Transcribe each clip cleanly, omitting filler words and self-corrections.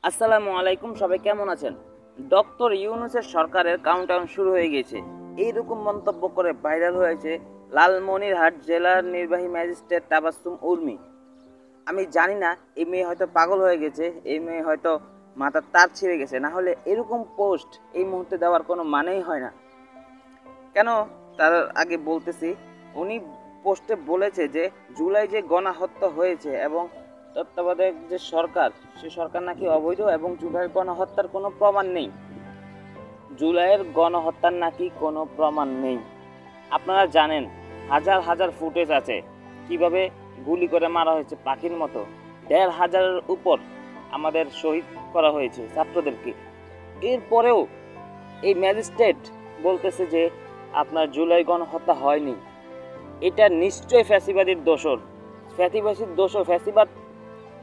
আসসালামু আলাইকুম, সবাই কেমন আছেন? ডক্টর ইউনূসের সরকারের কাউন্টডাউন শুরু হয়ে গেছে, এইরকম মন্তব্য করে ভাইরাল হয়েছে লালমনিরহাট জেলার নির্বাহী ম্যাজিস্ট্রেট তাবাসসুম উর্মি। আমি জানি না, এই মেয়ে হয়তো পাগল হয়ে গেছে, এই মেয়ে হয়তো মাথার তার ছিঁড়ে গেছে, না হলে এরকম পোস্ট এই মুহূর্তে দেওয়ার কোনো মানেই হয় না। কেন তার আগে বলতেছি, উনি পোস্টে বলেছে যে জুলাই যে গণহত্যা হয়েছে এবং তত্ত্বাবধায়ক যে সরকার, সে সরকার নাকি অবৈধ এবং জুলাইয়ের গণহত্যার কোনো প্রমাণ নেই। জুলাইয়ের গণহত্যার নাকি কোনো প্রমাণ নেই। আপনারা জানেন হাজার হাজার ফুটেজ আছে কিভাবে গুলি করে মারা হয়েছে পাখির মতো। ১৫০০-এর উপর আমাদের শহীদ করা হয়েছে ছাত্রদেরকে। এরপরেও এই ম্যাজিস্ট্রেট বলতেছে যে আপনার জুলাই গণহত্যা হয়নি। এটা নিশ্চয়ই ফ্যাসিবাদীর দোসর, ফ্যাসিবাদ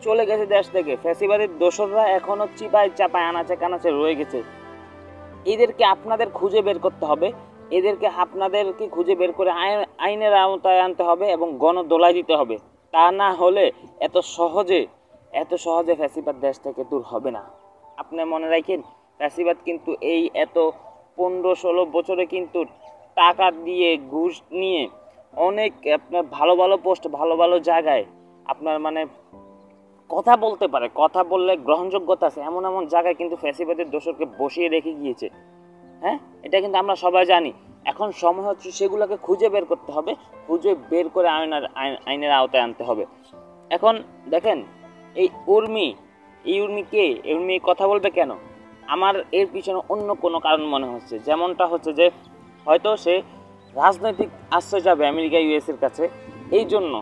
চলে গেছে দেশ থেকে। ফ্যাসিবাদীর দোসররা এখনো চিপায় চাপায় আনাচে কানাচে রয়ে গেছে। এদেরকে আপনাদের খুঁজে বের করতে হবে, আপনাদেরকে খুঁজে বের করে আইনের আওতায় আনতে হবে এবং গণদোলাই দিতে হবে। তা না হলে এত সহজে ফ্যাসিবাদ দেশ থেকে দূর হবে না। আপনি মনে রাখেন, ফ্যাসিবাদ কিন্তু এই এত 15-16 বছরে কিন্তু টাকা দিয়ে ঘুষ নিয়ে অনেক আপনার ভালো ভালো পোস্ট, ভালো ভালো জায়গায় আপনার মানে কথা বলতে পারে, কথা বললে গ্রহণযোগ্যতা আছে, এমন এমন জায়গায় কিন্তু ফ্যাসিবাদের দোসরকে বসিয়ে রেখে গিয়েছে। হ্যাঁ, এটা কিন্তু আমরা সবাই জানি। এখন সময় হচ্ছে সেগুলোকে খুঁজে বের করতে হবে, খুঁজে বের করে আইনের আওতায় আনতে হবে। এখন দেখেন, এই উর্মি কে? উর্মি কথা বলবে কেন? আমার এর পিছনে অন্য কোনো কারণ মনে হচ্ছে। যেমনটা হচ্ছে যে হয়তো সে রাজনৈতিক আশ্রয় যাবে আমেরিকা ইউএসের কাছে, এই জন্য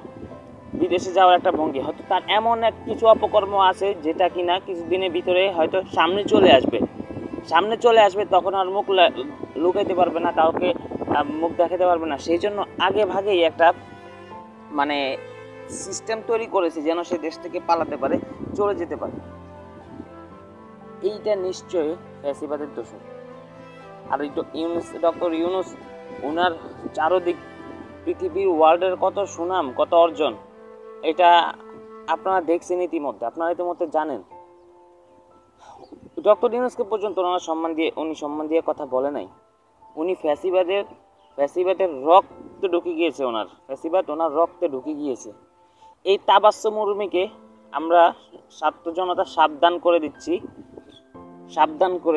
বিদেশে যাওয়ার একটা ভঙ্গি। হয়তো তার এমন এক কিছু অপকর্ম আছে যেটা কিনা কিছুদিনের ভিতরে হয়তো সামনে চলে আসবে, তখন আর মুখ লুকাইতে পারবে না, কাউকে মুখ দেখাতে পারবে না। সেই জন্য আগে ভাগেই একটা মানে সিস্টেম তৈরি করেছে যেন সে দেশ থেকে পালাতে পারে, চলে যেতে পারে। এইটা নিশ্চয়ই ফ্যাসিবাদের দোষ। আর ডক্টর ইউনূস, ওনার চারদিক পৃথিবীর ওয়ার্ল্ডের কত সুনাম, কত অর্জন, এটা আপনারা দেখছেন ইতিমধ্যে, আপনারা ইতিমধ্যে জানেন। ডক্টর ইউনূসকে পর্যন্ত উনি সম্মান দিয়ে কথা বলে নাই। উনি ফ্যাসিবাদের রক্তে ঢুকে গিয়েছে, ওনার রক্তে ঢুকে গিয়েছে। এই তাবাসসুম উর্মিকে আমরা ছাত্র জনতা সাবধান করে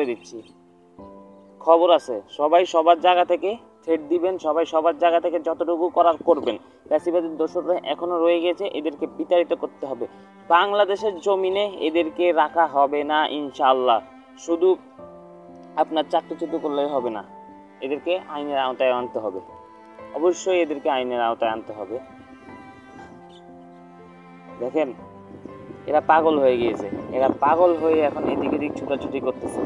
দিচ্ছি। খবর আছে, সবাই সবার জায়গা থেকে থ্রেট দিবেন, সবাই সবার জায়গা থেকে যতটুকু করার করবেন। ফ্যাসিবাদের দোসররা এখনো রয়ে গেছে, এদেরকে বিতাড়িত করতে হবে। বাংলাদেশের জমিনে এদেরকে রাখা হবে না ইনশাআল্লাহ। শুধু আপনার চাকরি করলেই হবে না, এদেরকে আইনের আওতায় আনতে হবে। অবশ্যই এদেরকে আইনের আওতায় আনতে হবে। দেখেন, এরা পাগল হয়ে গিয়েছে, এরা পাগল হয়ে এখন এদিক ওদিক ছুটাছুটি করতেছে।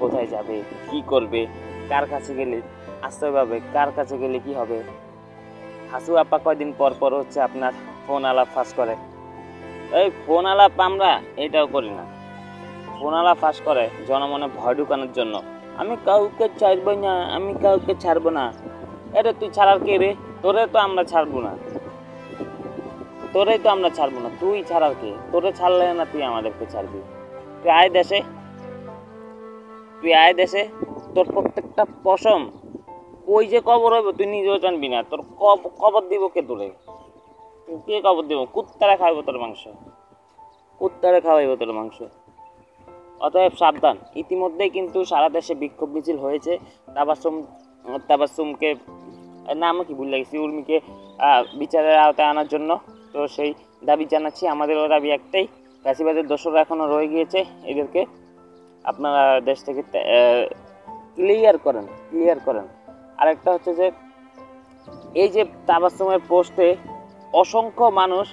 কোথায় যাবে, কি করবে, কার কাছে গেলে আশ্রয় পাবে, কার কাছে গেলে কি হবে। হাসু আপা কয়দিন পর পর হচ্ছে আপনার ফোন আলাপ ফাঁস করে। এই ফোন আলাপ আমরা এটাও করি না, ফোন আলাপ ফাঁস করে জনমনে ভয় ঢুকানোর জন্য। আমি কাউকে ছাড়বো না। এটা তুই ছাড়ার কে রে? তোরে তো আমরা ছাড়বো না, তুই ছাড়ার কে? তোরে ছাড়লে না তুই আমাদেরকে ছাড়বি? তুই আয় দেশে, তোর প্রত্যেকটা পশম ওই যে কবর হইব তুই নিজেও জানবি না। তোর কবর দিব কে? তোরে কে কবর দিব? কুত্তারে খাওয়াইব তোর মাংস। অতএব সাবধান। ইতিমধ্যেই কিন্তু সারা দেশে বিক্ষোভ মিছিল হয়েছে তাবাসসুমকে নাম কি ভুলে গেছি, উর্মিকে বিচারের আওতায় আনার জন্য। তো সেই দাবি জানাচ্ছি। আমাদেরও দাবি একটাই, ফ্যাসিবাদের দোসররা এখনো রয়ে গিয়েছে, এদেরকে আপনারা দেশ থেকে ক্লিয়ার করেন। আরেকটা হচ্ছে যে এই যে তাবাসসুমের পোস্টে অসংখ্য মানুষ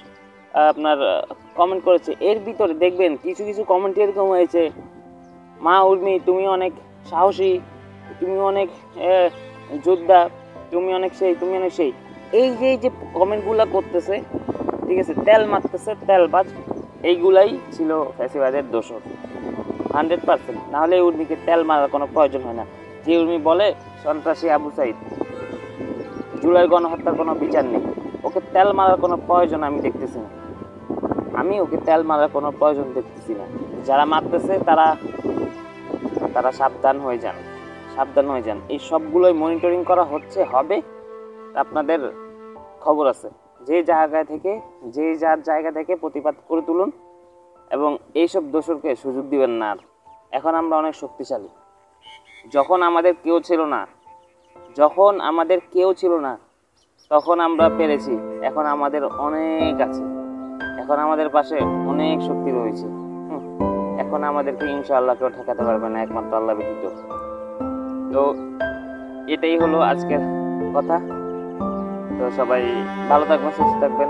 আপনার কমেন্ট করেছে। এর ভিতরে দেখবেন কিছু কিছু কমেন্ট এরকম হয়েছে, মা উর্মি তুমি অনেক সাহসী, তুমি অনেক যোদ্ধা, তুমি অনেক সেই। এই যে কমেন্টগুলো করতেছে, ঠিক আছে, তেল মারতেছে, তেলবাজ, এইগুলাই ছিল ফ্যাসিবাদের দোসর 100%। নাহলে উর্মিকে তেল মারার কোনো প্রয়োজন হয় না। যে উর্মি বলে সন্ত্রাসী আবু সাইদ, জুলাই গণহত্যার কোনো বিচার নেই, ওকে তেল মারার কোনো প্রয়োজন আমি দেখতেছি না। যারা মারতেছে তারা তারা সাবধান হয়ে যান, সাবধান হয়ে যান। এই সবগুলোই মনিটরিং করা হচ্ছে, হবে। আপনাদের খবর আছে, যে যার জায়গা থেকে প্রতিবাদ করে তুলুন এবং এইসব দোষরকে সুযোগ দিবেন না আর। এখন আমরা অনেক শক্তিশালী। যখন আমাদের কেউ ছিল না তখন আমরা পেরেছি। এখন আমাদের অনেক আছে, এখন আমাদের পাশে অনেক শক্তি রয়েছে। এখন আমাদেরকে ইনশাআল্লাহ কেউ ঠেকাতে পারবে না, একমাত্র আল্লাহ ব্যতীত। তো এটাই হলো আজকের কথা। তো সবাই ভালো থাকবেন, সুস্থ থাকবেন।